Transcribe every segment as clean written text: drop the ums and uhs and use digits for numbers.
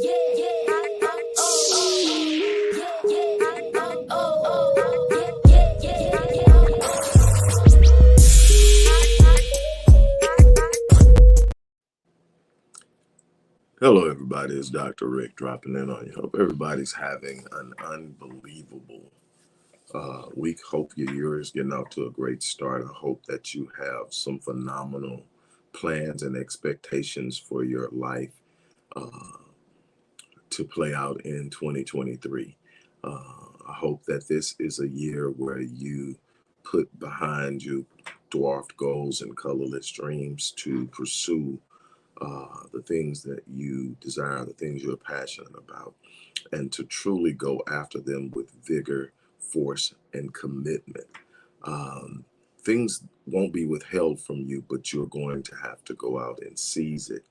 Hello, everybody. It's Dr. Rick dropping in on you. Hope everybody's having an unbelievable week. Hope your year is getting off to a great start. I hope that you have some phenomenal plans and expectations for your life to play out in 2023. I hope that this is a year where you put behind you dwarfed goals and colorless dreams to pursue the things that you desire, the things you're passionate about, and to truly go after them with vigor, force, and commitment. Things won't be withheld from you, but you're going to have to go out and seize it.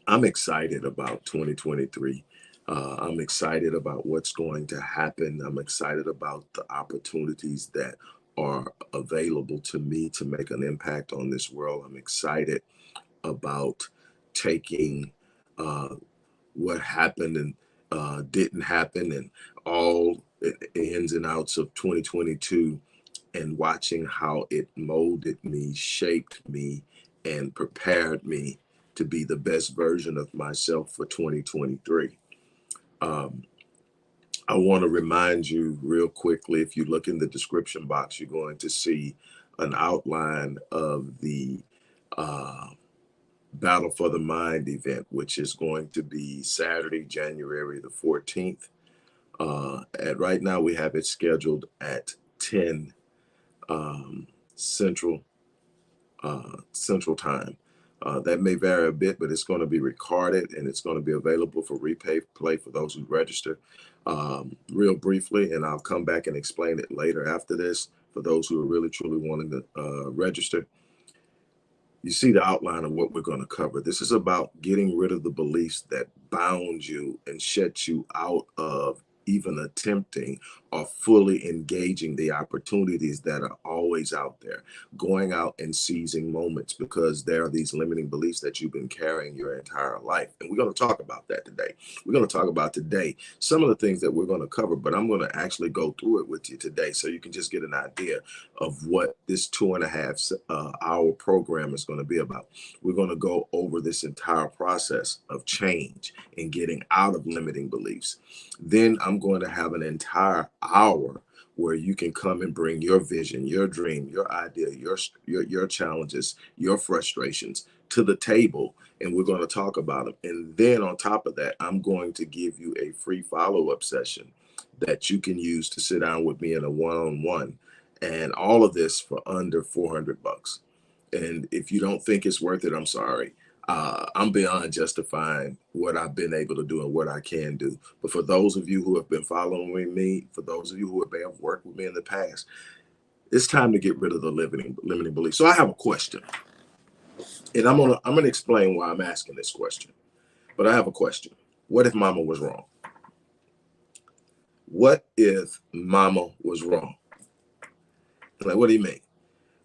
I'm excited about 2023. I'm excited about what's going to happen. I'm excited about the opportunities that are available to me to make an impact on this world. I'm excited about taking what happened and didn't happen and all the ins and outs of 2022 and watching how it molded me, shaped me, and prepared me to be the best version of myself for 2023. I want to remind you real quickly, if you look in the description box, you're going to see an outline of the Battle for the Mind event, which is going to be Saturday, January the 14th. Right now, we have it scheduled at 10 Central Time. That may vary a bit, but it's going to be recorded and it's going to be available for replay for those who register. Real briefly, and I'll come back and explain it later after this for those who are really truly wanting to register. You see the outline of what we're going to cover. This is about getting rid of the beliefs that bound you and shut you out of even attempting or fully engaging the opportunities that are always out there, going out and seizing moments, because there are these limiting beliefs that you've been carrying your entire life. And we're going to talk about that today. We're going to talk about today some of the things that we're going to cover, but I'm going to actually go through it with you today so you can just get an idea of what this 2.5 hour program is going to be about. We're going to go over this entire process of change and getting out of limiting beliefs. Then I'm going to have an entire hour where you can come and bring your vision, your dream, your idea, your challenges, your frustrations to the table, and we're going to talk about them. And then on top of that, I'm going to give you a free follow-up session that you can use to sit down with me in a one-on-one, and all of this for under $400. And if you don't think it's worth it, I'm sorry. I'm beyond justifying what I've been able to do and what I can do. But for those of you who have been following me, for those of you who have worked with me in the past, it's time to get rid of the limiting beliefs. So I have a question, and I'm gonna explain why I'm asking this question. But I have a question. What if Mama was wrong? What if Mama was wrong? Like, what do you mean?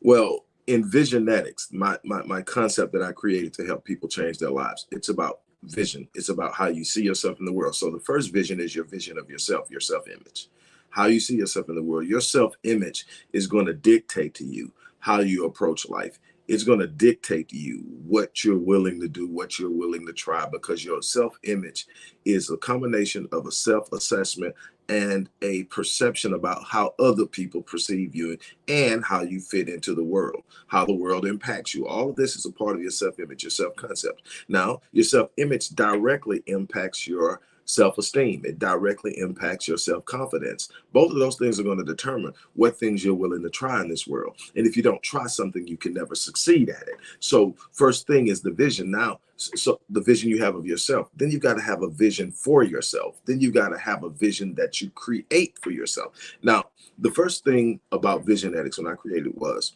Well, in Visionetics, my concept that I created to help people change their lives, it's about vision. It's about how you see yourself in the world. So the first vision is your vision of yourself, your self-image. How you see yourself in the world. Your self-image is going to dictate to you how you approach life. It's going to dictate to you what you're willing to do, what you're willing to try, because your self-image is a combination of a self-assessment and a perception about how other people perceive you and how you fit into the world, how the world impacts you. All of this is a part of your self-image, your self-concept. Now, your self-image directly impacts your self-esteem. It directly impacts your self-confidence. Both of those things are going to determine what things you're willing to try in this world. And if you don't try something, you can never succeed at it. So first thing is the vision. Now, so the vision you have of yourself, then you've got to have a vision for yourself. Then you've got to have a vision that you create for yourself. Now, the first thing about Visionetics when I created was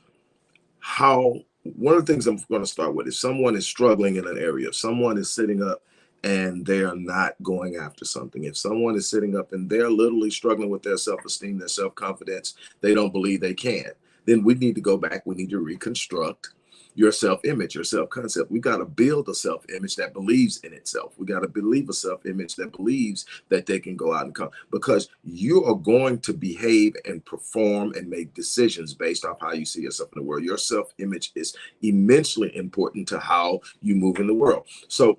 one of the things I'm going to start with is someone is struggling in an area. If someone is sitting up and they are not going after something, if someone is sitting up and they're literally struggling with their self-esteem, their self-confidence, they don't believe they can, then we need to go back. We need to reconstruct your self-image, your self-concept. We got to build a self-image that believes in itself. We got to believe a self-image that believes that they can go out and come, because you are going to behave and perform and make decisions based off how you see yourself in the world. Your self-image is immensely important to how you move in the world. So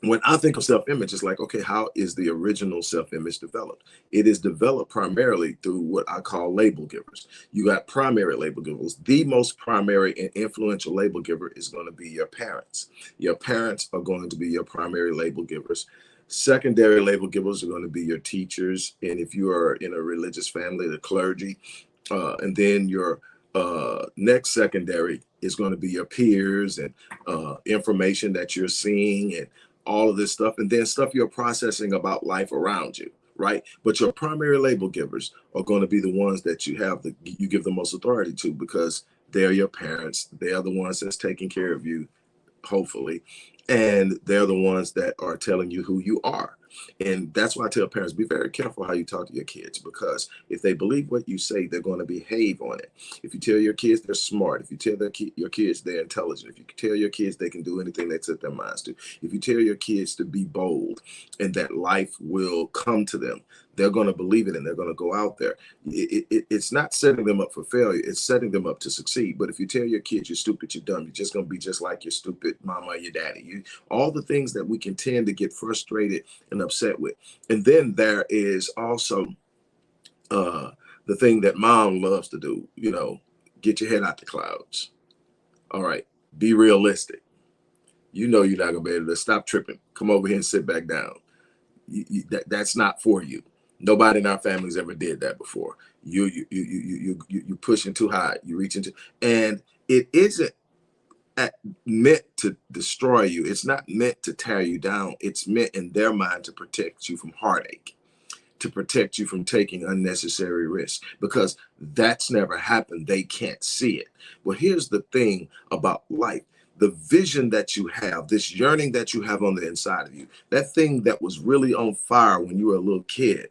when I think of self-image, it's like, okay, how is the original self-image developed? It is developed primarily through what I call label givers. You got primary label givers. The most primary and influential label giver is going to be your parents. Your parents are going to be your primary label givers. Secondary label givers are going to be your teachers. And if you are in a religious family, the clergy. And then your next secondary is going to be your peers and information that you're seeing and all of this stuff, and then stuff you're processing about life around you, right? But your primary label givers are going to be the ones that you give the most authority to, because they're your parents. They are the ones that's taking care of you, hopefully, and they're the ones that are telling you who you are. And that's why I tell parents, be very careful how you talk to your kids, because if they believe what you say, they're going to behave on it. If you tell your kids they're smart, if you tell your kids they're intelligent, if you tell your kids they can do anything they set their minds to, if you tell your kids to be bold and that life will come to them, they're going to believe it and they're going to go out there. It's not setting them up for failure. It's setting them up to succeed. But if you tell your kids you're stupid, you're dumb, you're just going to be just like your stupid mama or your daddy. All the things that we can tend to get frustrated and upset with. And then there is also the thing that mom loves to do, get your head out the clouds. All right, be realistic. You're not going to be able to stop tripping. Come over here and sit back down. That's not for you. Nobody in our families ever did that before. You pushing too high. You reaching too, and it isn't meant to destroy you. It's not meant to tear you down. It's meant in their mind to protect you from heartache, to protect you from taking unnecessary risks, because that's never happened. They can't see it. Well, here's the thing about life. The vision that you have, this yearning that you have on the inside of you, that thing that was really on fire when you were a little kid,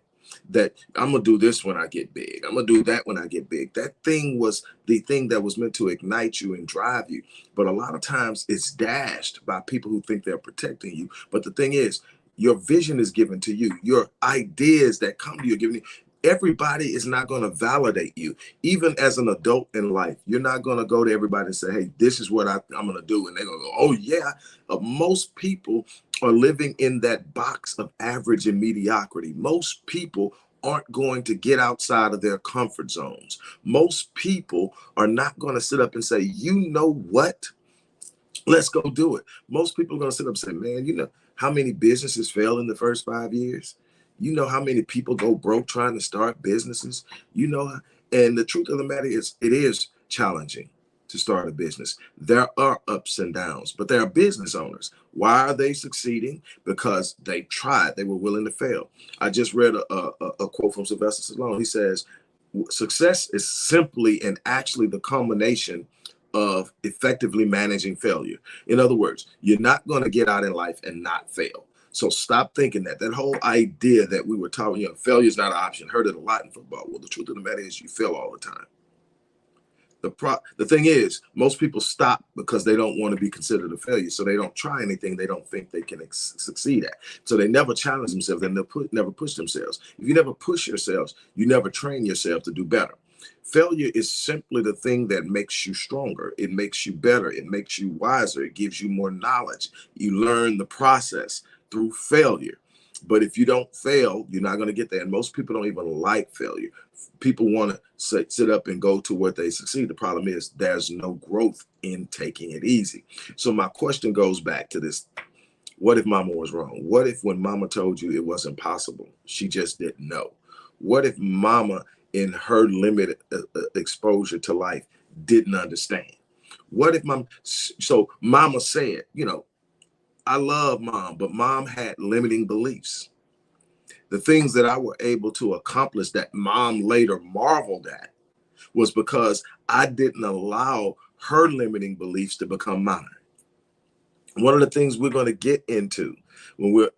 that I'm going to do this when I get big. I'm going to do that when I get big. That thing was the thing that was meant to ignite you and drive you. But a lot of times it's dashed by people who think they're protecting you. But the thing is, your vision is given to you. Your ideas that come to you are given to you. Everybody is not going to validate you. Even as an adult in life, you're not going to go to everybody and say, hey, this is what I'm going to do. And they're going to go, oh, yeah. Most people are living in that box of average and mediocrity. Most people aren't going to get outside of their comfort zones. Most people are not going to sit up and say, you know what? Let's go do it. Most people are going to sit up and say, man, you know how many businesses fail in the first 5 years? You know how many people go broke trying to start businesses? And the truth of the matter is, it is challenging to start a business. There are ups and downs, but there are business owners. Why are they succeeding? Because they tried. They were willing to fail. I just read a quote from Sylvester Stallone. He says, success is simply and actually the culmination of effectively managing failure. In other words, you're not going to get out in life and not fail. So stop thinking that whole idea that we were talking, failure is not an option. Heard it a lot in football. Well, the truth of the matter is you fail all the time. The thing is, most people stop because they don't want to be considered a failure. So they don't try anything they don't think they can succeed at. So they never challenge themselves and never push themselves. If you never push yourselves, you never train yourself to do better. Failure is simply the thing that makes you stronger. It makes you better. It makes you wiser. It gives you more knowledge. You learn the process through failure. But if you don't fail, you're not going to get there. And most people don't even like failure. People want to sit up and go to what they succeed. The problem is there's no growth in taking it easy. So my question goes back to this. What if mama was wrong? What if when mama told you it wasn't possible, she just didn't know? What if mama, in her limited exposure to life, didn't understand? What if mama said, I love mom, but mom had limiting beliefs. The things that I were able to accomplish that mom later marveled at was because I didn't allow her limiting beliefs to become mine. One of the things we're going to get into when we're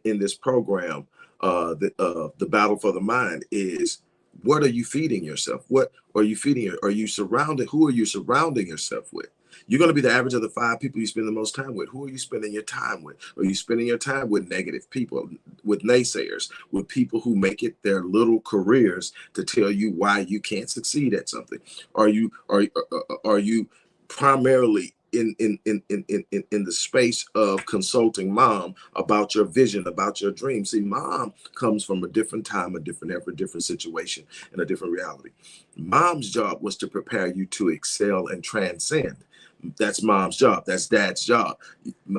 in this program, the battle for the mind, is what are you feeding yourself? What are you feeding? Are you surrounded? Who are you surrounding yourself with? You're going to be the average of the 5 people you spend the most time with. Who are you spending your time with? Are you spending your time with negative people, with naysayers, with people who make it their little careers to tell you why you can't succeed at something? Are you primarily in the space of consulting mom about your vision, about your dream? See, mom comes from a different time, a different effort, different situation, and a different reality. Mom's job was to prepare you to excel and transcend. That's mom's job. That's dad's job.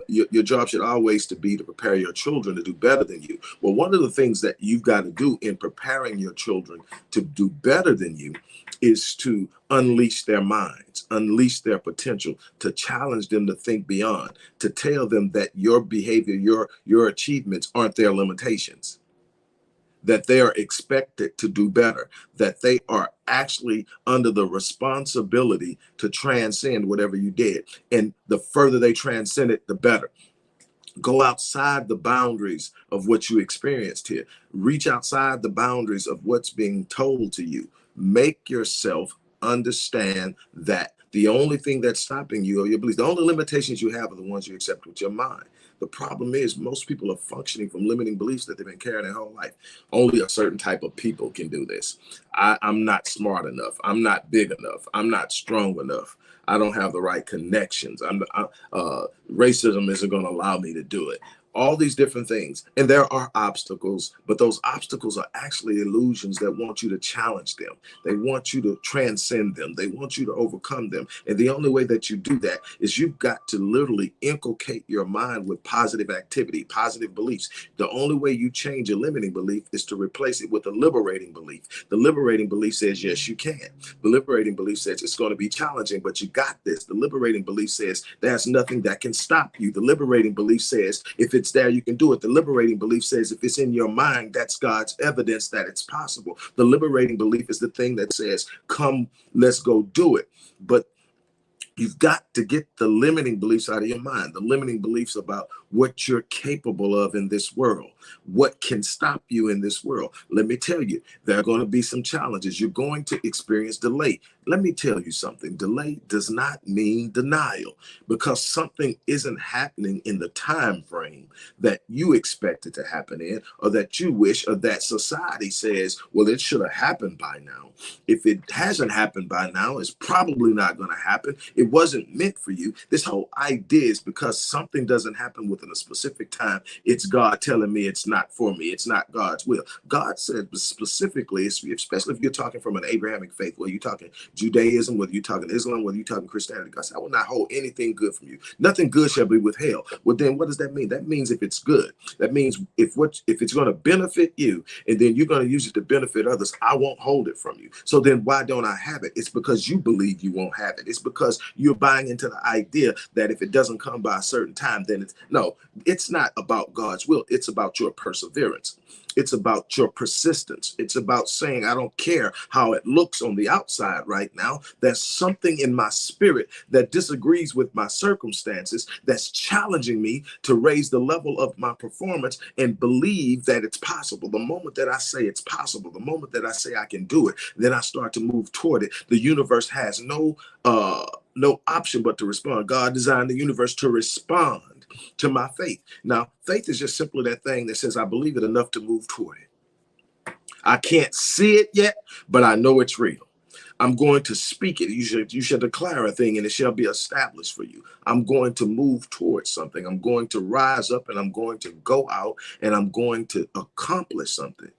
Your job should always to be to prepare your children to do better than you. Well, one of the things that you've got to do in preparing your children to do better than you is to unleash their minds, unleash their potential, to challenge them to think beyond, to tell them that your behavior, your achievements aren't their limitations, that they are expected to do better, that they are actually under the responsibility to transcend whatever you did. And the further they transcend it, the better. Go outside the boundaries of what you experienced here. Reach outside the boundaries of what's being told to you. Make yourself understand that the only thing that's stopping you are your beliefs. The only limitations you have are the ones you accept with your mind. The problem is most people are functioning from limiting beliefs that they've been carrying their whole life. Only a certain type of people can do this. I'm not smart enough. I'm not big enough. I'm not strong enough. I don't have the right connections. Racism isn't going to allow me to do it. All these different things. And there are obstacles, but those obstacles are actually illusions that want you to challenge them. They want you to transcend them. They want you to overcome them. And the only way that you do that is you've got to literally inculcate your mind with positive activity, positive beliefs. The only way you change a limiting belief is to replace it with a liberating belief. The liberating belief says, yes, you can. The liberating belief says it's going to be challenging, but you got this. The liberating belief says there's nothing that can stop you. The liberating belief says if it's there, you can do it. The liberating belief says if it's in your mind, that's God's evidence that it's possible. The liberating belief is the thing that says, come, let's go do it. But you've got to get the limiting beliefs out of your mind, the limiting beliefs about what you're capable of in this world, what can stop you in this world. Let me tell you, there are going to be some challenges. You're going to experience delay. Let me tell you something. Delay does not mean denial, because something isn't happening in the time frame that you expect it to happen in, or that you wish, or that society says, well, it should have happened by now. If it hasn't happened by now, it's probably not going to happen. It wasn't meant for you. This whole idea is because something doesn't happen within a specific time, it's God telling me it's not for me. It's not God's will. God said specifically, especially if you're talking from an Abrahamic faith, whether you're talking Judaism, whether you're talking Islam, whether you're talking Christianity, God said, I will not hold anything good from you. Nothing good shall be withheld. Well, then what does that mean? That means if it's good, that means if it's going to benefit you, and then you're going to use it to benefit others, I won't hold it from you. So then why don't I have it? It's because you believe you won't have it. It's because you're buying into the idea that if it doesn't come by a certain time, then it's not about God's will. It's about your perseverance. It's about your persistence. It's about saying, I don't care how it looks on the outside right now. There's something in my spirit that disagrees with my circumstances that's challenging me to raise the level of my performance and believe that it's possible. The moment that I say it's possible, the moment that I say I can do it, then I start to move toward it. The universe has no option but to respond. God designed the universe to respond to my faith. Now, faith is just simply that thing that says I believe it enough to move toward it. I can't see it yet, but I know it's real. I'm going to speak it. You should declare a thing and it shall be established for you. I'm going to move towards something. I'm going to rise up and I'm going to go out and I'm going to accomplish something.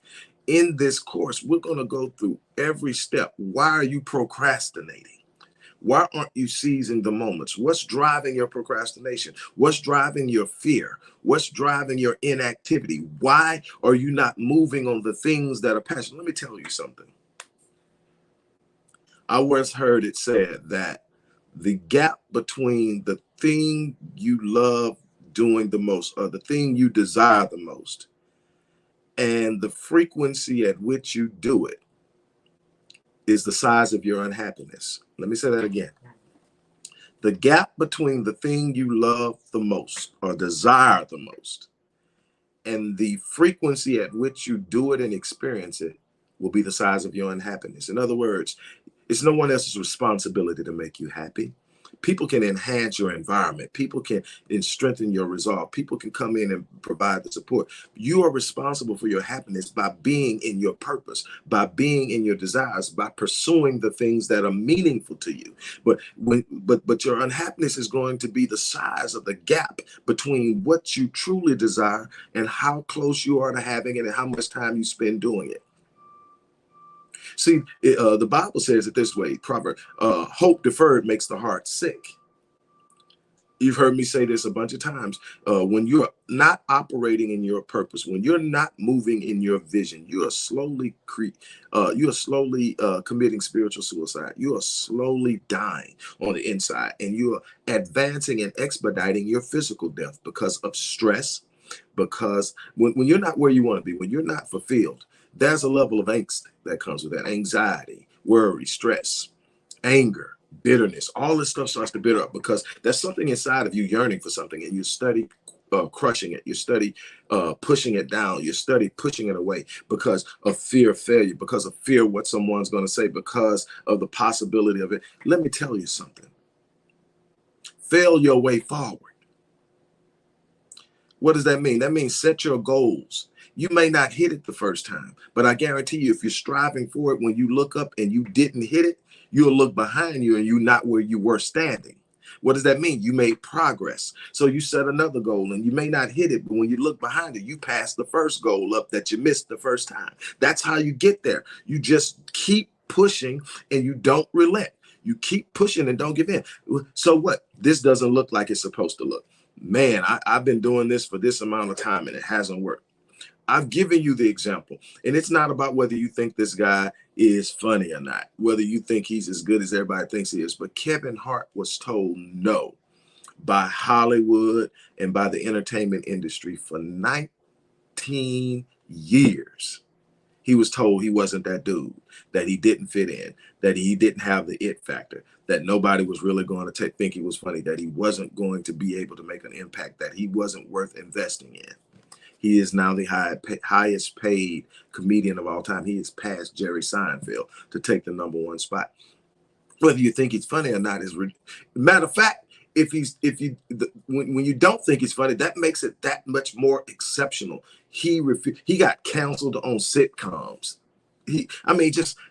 In this course, we're going to go through every step. Why are you procrastinating? Why aren't you seizing the moments? What's driving your procrastination? What's driving your fear? What's driving your inactivity? Why are you not moving on the things that are passionate? Let me tell you something. I once heard it said that the gap between the thing you love doing the most, or the thing you desire the most, and the frequency at which you do it is the size of your unhappiness. Let me say that again. The gap between the thing you love the most or desire the most and the frequency at which you do it and experience it will be the size of your unhappiness. In other words, it's no one else's responsibility to make you happy. People can enhance your environment. People can strengthen your resolve. People can come in and provide the support. You are responsible for your happiness by being in your purpose, by being in your desires, by pursuing the things that are meaningful to you. But your unhappiness is going to be the size of the gap between what you truly desire and how close you are to having it and how much time you spend doing it. See, the Bible says it this way, proverb, hope deferred makes the heart sick. You've heard me say this a bunch of times. When you're not operating in your purpose, when you're not moving in your vision, you are slowly committing spiritual suicide. You are slowly dying on the inside, and you are advancing and expediting your physical death because of stress. Because when you're not where you want to be, when you're not fulfilled, there's a level of angst that comes with that. Anxiety, worry, stress, anger, bitterness, all this stuff starts to bitter up because there's something inside of you yearning for something, and you study crushing it, you study pushing it down, you study pushing it away because of fear of failure, because of fear of what someone's going to say, because of the possibility of it. Let me tell you something. Fail your way forward. What does that mean? That means set your goals. You may not hit it the first time, but I guarantee you, if you're striving for it, when you look up and you didn't hit it, you'll look behind you and you're not where you were standing. What does that mean? You made progress. So you set another goal and you may not hit it, but when you look behind it, you passed the first goal up that you missed the first time. That's how you get there. You just keep pushing and you don't relent. You keep pushing and don't give in. So what? This doesn't look like it's supposed to look. Man, I've been doing this for this amount of time and it hasn't worked. I've given you the example, and it's not about whether you think this guy is funny or not, whether you think he's as good as everybody thinks he is. But Kevin Hart was told no by Hollywood and by the entertainment industry for 19 years. He was told he wasn't that dude, that he didn't fit in, that he didn't have the it factor, that nobody was really going to think he was funny, that he wasn't going to be able to make an impact, that he wasn't worth investing in. He is now the highest paid comedian of all time. He has passed Jerry Seinfeld to take the #1 spot. Whether you think he's funny or not is matter of fact. When you don't think he's funny, that makes it that much more exceptional. He got canceled on sitcoms.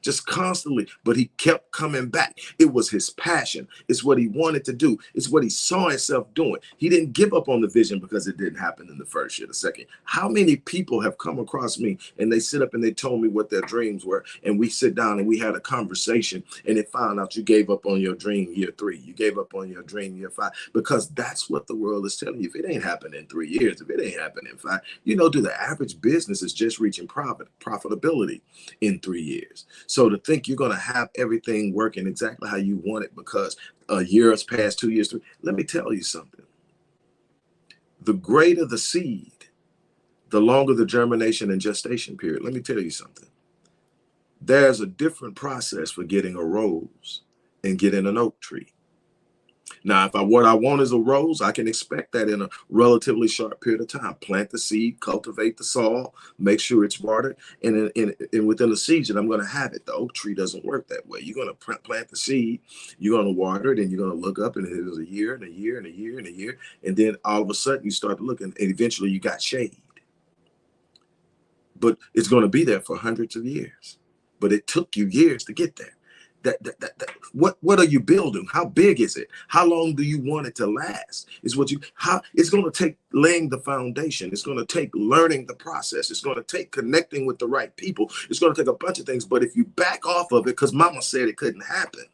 Just constantly, but he kept coming back. It was his passion. It's what he wanted to do. It's what he saw himself doing. He didn't give up on the vision because it didn't happen in the first year, the second. How many people have come across me and they sit up and they told me what their dreams were, and we sit down and we had a conversation, and it found out you gave up on your dream year 3, you gave up on your dream year 5, because that's what the world is telling you. If it ain't happening in 3 years, if it ain't happening in 5, the average business is just reaching profitability in 3 years. So to think you're going to have everything working exactly how you want it because a year has passed, 2 years, 3, let me tell you something. The greater the seed, the longer the germination and gestation period. Let me tell you something. There's a different process for getting a rose and getting an oak tree. Now, what I want is a rose, I can expect that in a relatively short period of time. Plant the seed, cultivate the soil, make sure it's watered, and within the season, I'm going to have it. The oak tree doesn't work that way. You're going to plant the seed, you're going to water it, and you're going to look up, and it was a year and a year and a year and a year, and then all of a sudden you start looking, and eventually you got shade. But it's going to be there for hundreds of years. But it took you years to get there. What are you building? How big is it? How long do you want it to last? It's going to take laying the foundation. It's going to take learning the process. It's going to take connecting with the right people. It's going to take a bunch of things. But if you back off of it because mama said it couldn't happen,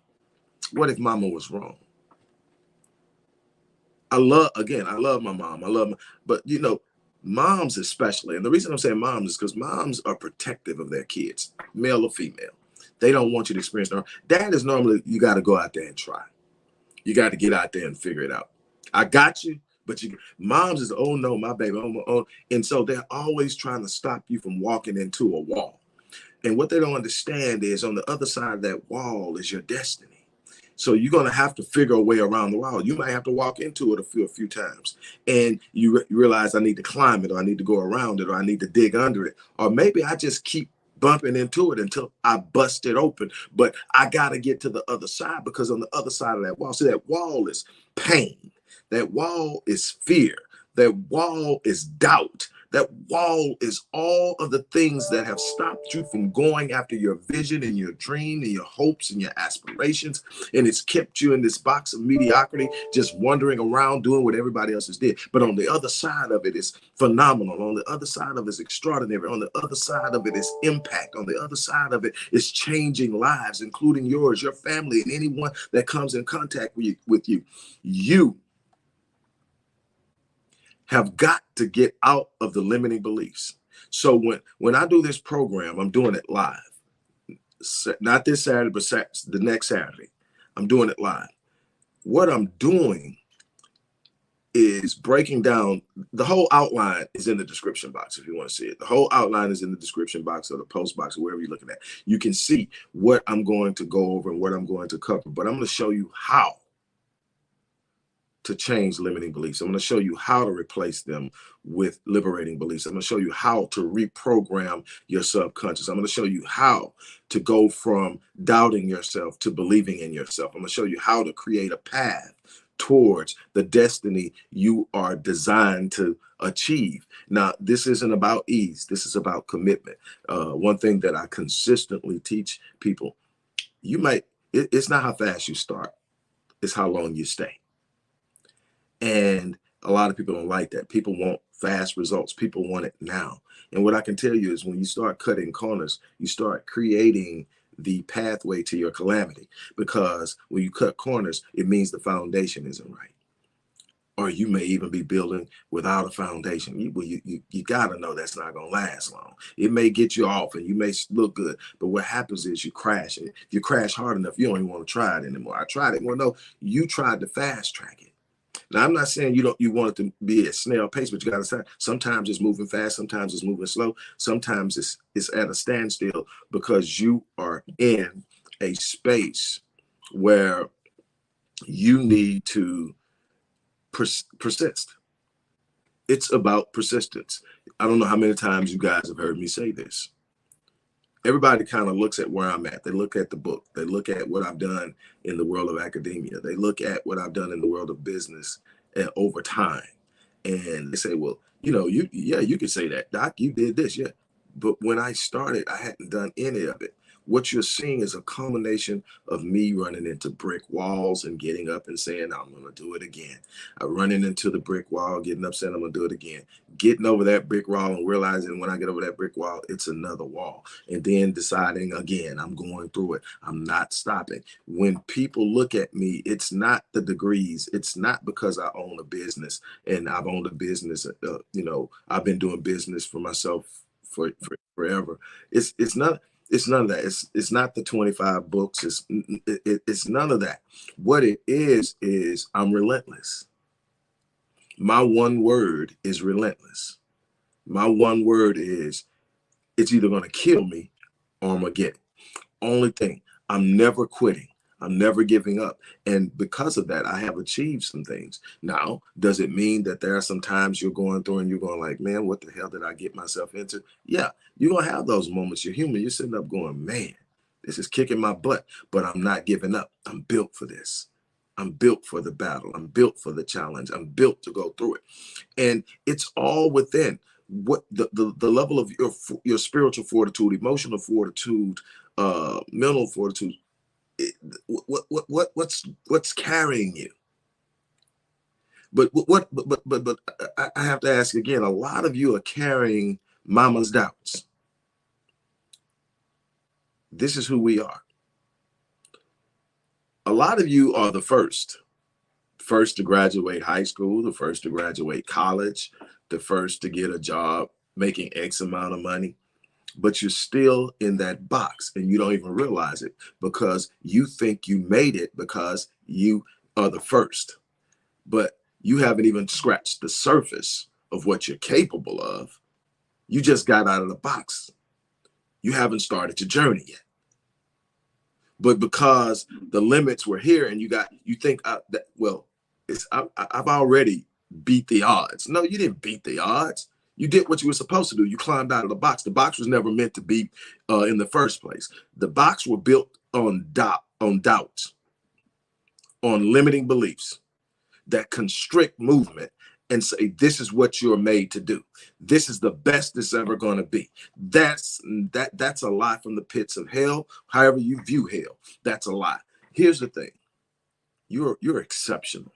what if mama was wrong? I love my mom. But moms especially, and the reason I'm saying moms is because moms are protective of their kids, male or female. They don't want you to experience their own. Dad is normally, you got to go out there and try. You got to get out there and figure it out. I got you, but moms is, oh no, my baby, oh. And so they're always trying to stop you from walking into a wall. And what they don't understand is on the other side of that wall is your destiny. So you're going to have to figure a way around the wall. You might have to walk into it a few times. And you realize I need to climb it, or I need to go around it, or I need to dig under it. Or maybe I just keep bumping into it until I bust it open. But I got to get to the other side, because on the other side of that wall, see, that wall is pain. That wall is fear. That wall is doubt. That wall is all of the things that have stopped you from going after your vision and your dream and your hopes and your aspirations. And it's kept you in this box of mediocrity, just wandering around doing what everybody else has did. But on the other side of it is phenomenal. On the other side of it is extraordinary. On the other side of it is impact. On the other side of it is changing lives, including yours, your family, and anyone that comes in contact with you. You have got to get out of the limiting beliefs. So when I do this program, I'm doing it live. Not this Saturday, but the next Saturday. I'm doing it live. What I'm doing is breaking down. The whole outline is in the description box if you want to see it. The whole outline is in the description box or the post box or wherever you're looking at. You can see what I'm going to go over and what I'm going to cover, but I'm going to show you how to change limiting beliefs. I'm going to show you how to replace them with liberating beliefs. I'm going to show you how to reprogram your subconscious. I'm going to show you how to go from doubting yourself to believing in yourself. I'm going to show you how to create a path towards the destiny you are designed to achieve. Now, this isn't about ease. This is about commitment. One thing that I consistently teach people, it's not how fast you start, it's how long you stay. And a lot of people don't like that. People want fast results. People want it now. And what I can tell you is when you start cutting corners, you start creating the pathway to your calamity. Because when you cut corners, it means the foundation isn't right. Or you may even be building without a foundation. You got to know that's not going to last long. It may get you off and you may look good, but what happens is you crash. And if you crash hard enough, you don't even want to try it anymore. I tried it. Well, no, you tried to fast track it. Now, I'm not saying you want it to be at snail pace, but you got to say sometimes it's moving fast, sometimes it's moving slow, sometimes it's at a standstill because you are in a space where you need to persist. It's about persistence. I don't know how many times you guys have heard me say this. Everybody kind of looks at where I'm at. They look at the book. They look at what I've done in the world of academia. They look at what I've done in the world of business over time. And they say, well, you could say that, Doc, you did this. Yeah. But when I started, I hadn't done any of it. What you're seeing is a combination of me running into brick walls and getting up and saying, I'm going to do it again. Running into the brick wall, getting up, saying, I'm going to do it again. Getting over that brick wall and realizing when I get over that brick wall, it's another wall. And then deciding again, I'm going through it. I'm not stopping. When people look at me, it's not the degrees. It's not because I own a business and I've owned a business. I've been doing business for myself for forever. It's not. It's none of that. It's not the 25 books. It's none of that. What it is I'm relentless. My one word is relentless. My one word is it's either going to kill me or I'm going to get it. Only thing, I'm never quitting. I'm never giving up. And because of that, I have achieved some things. Now, does it mean that there are some times you're going through and you're going like, man, what the hell did I get myself into? Yeah, you're going to have those moments. You're human. You're sitting up going, man, this is kicking my butt, but I'm not giving up. I'm built for this. I'm built for the battle. I'm built for the challenge. I'm built to go through it. And it's all within what the level of your spiritual fortitude, emotional fortitude, mental fortitude. What's carrying you? But I have to ask again, a lot of you are carrying mama's doubts. This is who we are. A lot of you are the first to graduate high school, the first to graduate college, the first to get a job making X amount of money. But you're still in that box and you don't even realize it because you think you made it because you are the first. But you haven't even scratched the surface of what you're capable of. You just got out of the box. You haven't started your journey yet. But because the limits were here and you think I've already beat the odds. No, you didn't beat the odds. You did what you were supposed to do. You climbed out of the box. The box was never meant to be in the first place. The box were built on doubts, on limiting beliefs that constrict movement and say, this is what you're made to do. This is the best it's ever going to be. That's a lie from the pits of hell. However you view hell, that's a lie. Here's the thing. You're exceptional.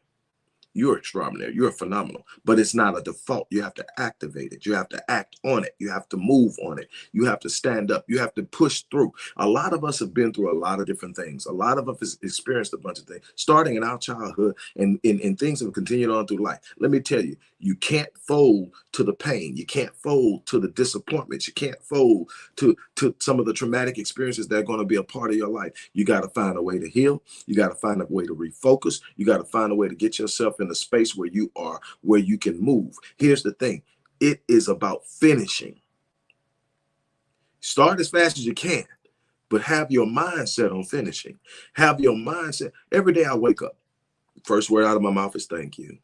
You're extraordinary. You're phenomenal, but it's not a default. You have to activate it. You have to act on it. You have to move on it. You have to stand up. You have to push through. A lot of us have been through a lot of different things. A lot of us have experienced a bunch of things, starting in our childhood, and things have continued on through life. Let me tell you, you can't fold to the pain. You can't fold to the disappointments. You can't fold to some of the traumatic experiences that are going to be a part of your life. You got to find a way to heal. You got to find a way to refocus. You got to find a way to get yourself in a space where you are, where you can move. Here's the thing. It is about finishing. Start as fast as you can, but have your mindset on finishing. Have your mindset. Every day I wake up, first word out of my mouth is thank you.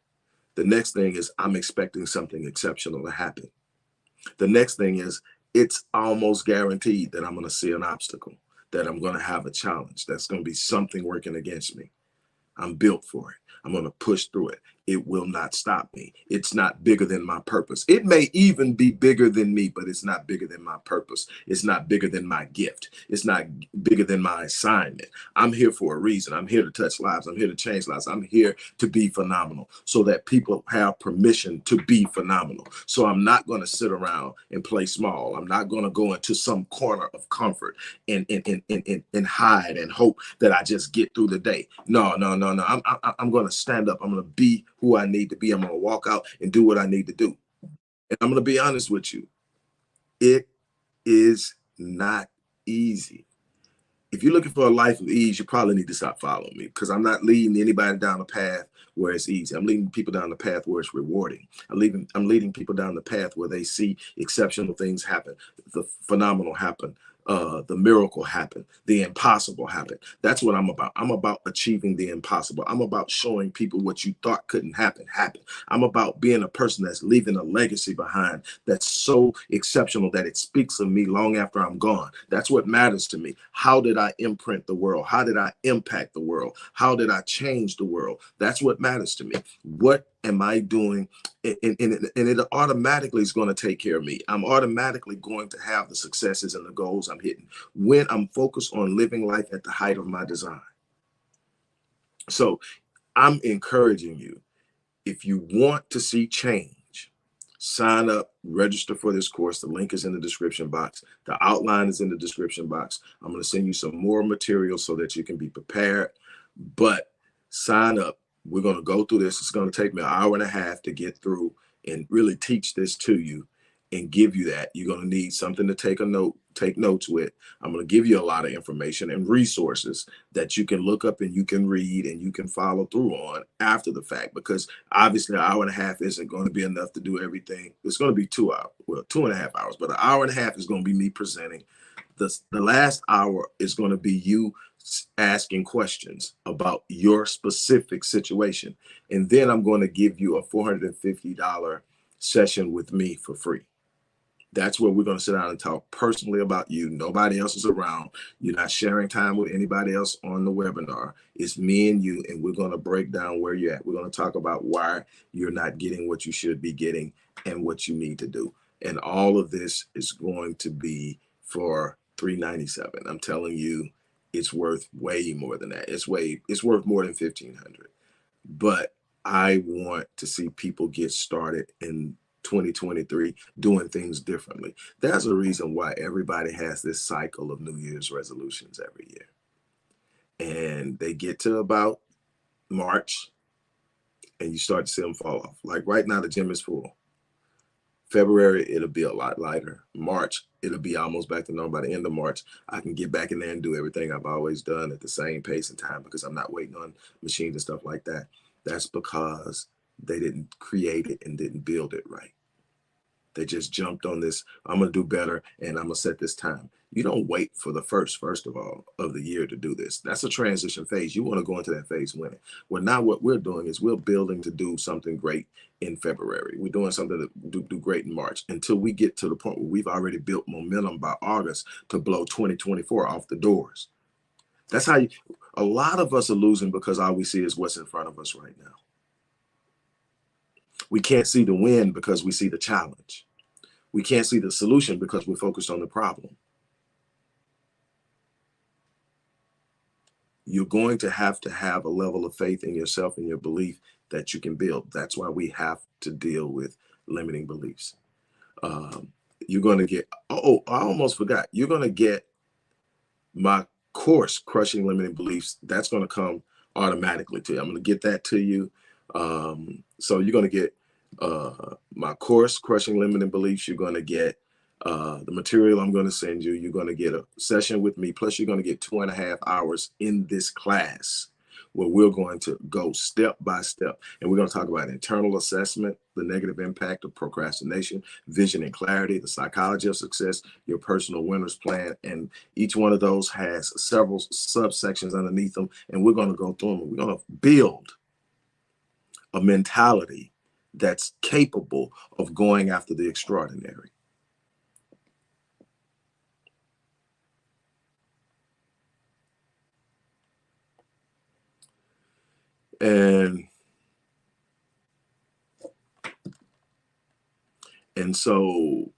The next thing is I'm expecting something exceptional to happen. The next thing is it's almost guaranteed that I'm going to see an obstacle, that I'm going to have a challenge. That's going to be something working against me. I'm built for it. I'm going to push through it. It will not stop me. It's not bigger than my purpose. It may even be bigger than me, but it's not bigger than my purpose. It's not bigger than my gift. It's not bigger than my assignment. I'm here for a reason. I'm here to touch lives. I'm here to change lives. I'm here to be phenomenal so that people have permission to be phenomenal. So I'm not going to sit around and play small. I'm not going to go into some corner of comfort and hide and hope that I just get through the day. No. I'm going to stand up. I'm going to be who I need to be. I'm going to walk out and do what I need to do. And I'm going to be honest with you. It is not easy. If you're looking for a life of ease, you probably need to stop following me, because I'm not leading anybody down a path where it's easy. I'm leading people down the path where it's rewarding. I'm leading people down the path where they see exceptional things happen, the phenomenal happen, the miracle happen, the impossible happen. That's what I'm about. I'm about achieving the impossible. I'm about showing people what you thought couldn't happen. I'm about being a person that's leaving a legacy behind that's so exceptional that it speaks of me long after I'm gone. That's what matters to me. How did I imprint the world? How did I impact the world? How did I change the world? That's what matters to me. What am I doing? And it automatically is going to take care of me. I'm automatically going to have the successes and the goals I'm hitting when I'm focused on living life at the height of my design. So I'm encouraging you, if you want to see change, sign up, register for this course. The link is in the description box. The outline is in the description box. I'm going to send you some more material so that you can be prepared, but sign up. We're going to go through this. It's going to take me an hour and a half to get through and really teach this to you and give you that. You're going to need something to take notes with. I'm going to give you a lot of information and resources that you can look up and you can read and you can follow through on after the fact, because obviously an hour and a half isn't going to be enough to do everything. It's going to be 2 hours, well, 2.5 hours, but an hour and a half is going to be me presenting. The last hour is going to be you asking questions about your specific situation. And then I'm going to give you a $450 session with me for free. That's where we're going to sit down and talk personally about you. Nobody else is around. You're not sharing time with anybody else on the webinar. It's me and you, and we're going to break down where you're at. We're going to talk about why you're not getting what you should be getting and what you need to do. And all of this is going to be for $397. I'm telling you, it's worth way more than that. It's worth more than $1,500. But I want to see people get started in 2023 doing things differently. There's a reason why everybody has this cycle of New Year's resolutions every year. And they get to about March and you start to see them fall off. Like right now, the gym is full. February, it'll be a lot lighter. March, it'll be almost back to normal. By the end of March, I can get back in there and do everything I've always done at the same pace and time, because I'm not waiting on machines and stuff like that. That's because they didn't create it and didn't build it right. They just jumped on this. I'm going to do better and I'm going to set this time. You don't wait for the first of all, of the year to do this. That's a transition phase. You want to go into that phase winning. Well, now what we're doing is we're building to do something great in February. We're doing something to do great in March until we get to the point where we've already built momentum by August to blow 2024 off the doors. That's how a lot of us are losing because all we see is what's in front of us right now. We can't see the win because we see the challenge. We can't see the solution because we're focused on the problem. You're going to have a level of faith in yourself and your belief that you can build. That's why we have to deal with limiting beliefs. You're going to get, oh, I almost forgot. You're going to get my course, Crushing Limiting Beliefs. That's going to come automatically to you. I'm going to get that to you. So you're going to get my course, Crushing Limiting Beliefs. You're going to get the material I'm going to send you. You're going to get a session with me. Plus, you're going to get 2.5 hours in this class where we're going to go step by step. And we're going to talk about internal assessment, the negative impact of procrastination, vision and clarity, the psychology of success, your personal winner's plan. And each one of those has several subsections underneath them. And we're going to go through them. We're going to build a mentality that's capable of going after the extraordinary. And so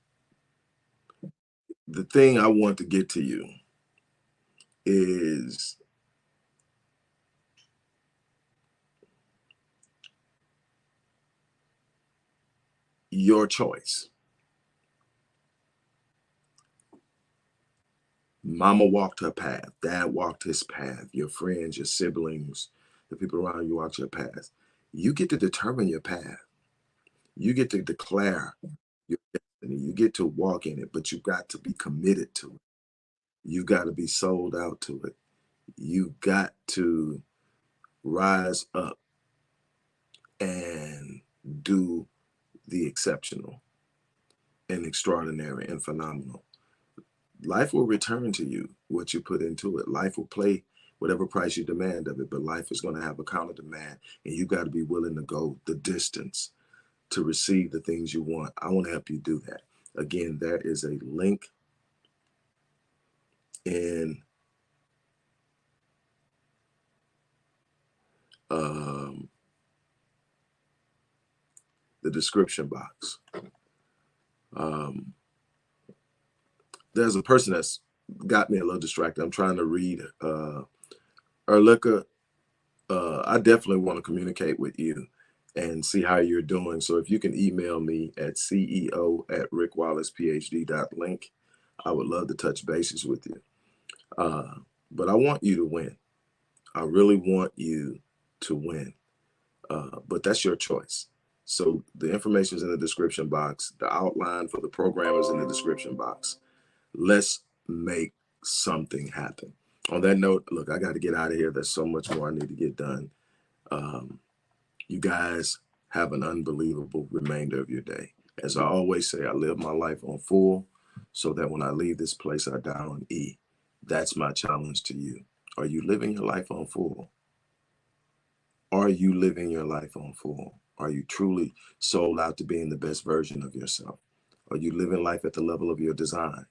the thing I want to get to you is your choice. Mama walked her path. Dad walked his path. Your friends, your siblings, the people around you walked your path. You get to determine your path. You get to declare your destiny. You get to walk in it, but you've got to be committed to it. You've got to be sold out to it. You got to rise up and do the exceptional and extraordinary and phenomenal. Life will return to you what you put into it. Life will play whatever price you demand of it, but life is going to have a counter demand, and you got to be willing to go the distance to receive the things you want. I want to help you do that. Again, there is a link in the description box. There's a person that's got me a little distracted. I'm trying to read. Erlika, I definitely want to communicate with you and see how you're doing. So if you can email me at ceo@rickwallacephd.link, I would love to touch bases with you. But I want you to win. I really want you to win. But that's your choice. So the information is in the description box. The outline for the program is in the description box. Let's make something happen. On that note, look, I got to get out of here. There's so much more I need to get done. You guys have an unbelievable remainder of your day. As I always say, I live my life on full so that when I leave this place, I die on E. That's my challenge to you. Are you living your life on full? Are you living your life on full? Are you truly sold out to being the best version of yourself? Are you living life at the level of your design?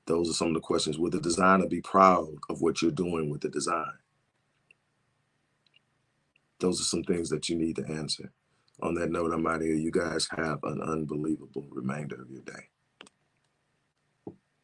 Those are some of the questions. Will the designer be proud of what you're doing with the design? Those are some things that you need to answer. On that note, I'm out of here. You guys have an unbelievable remainder of your day.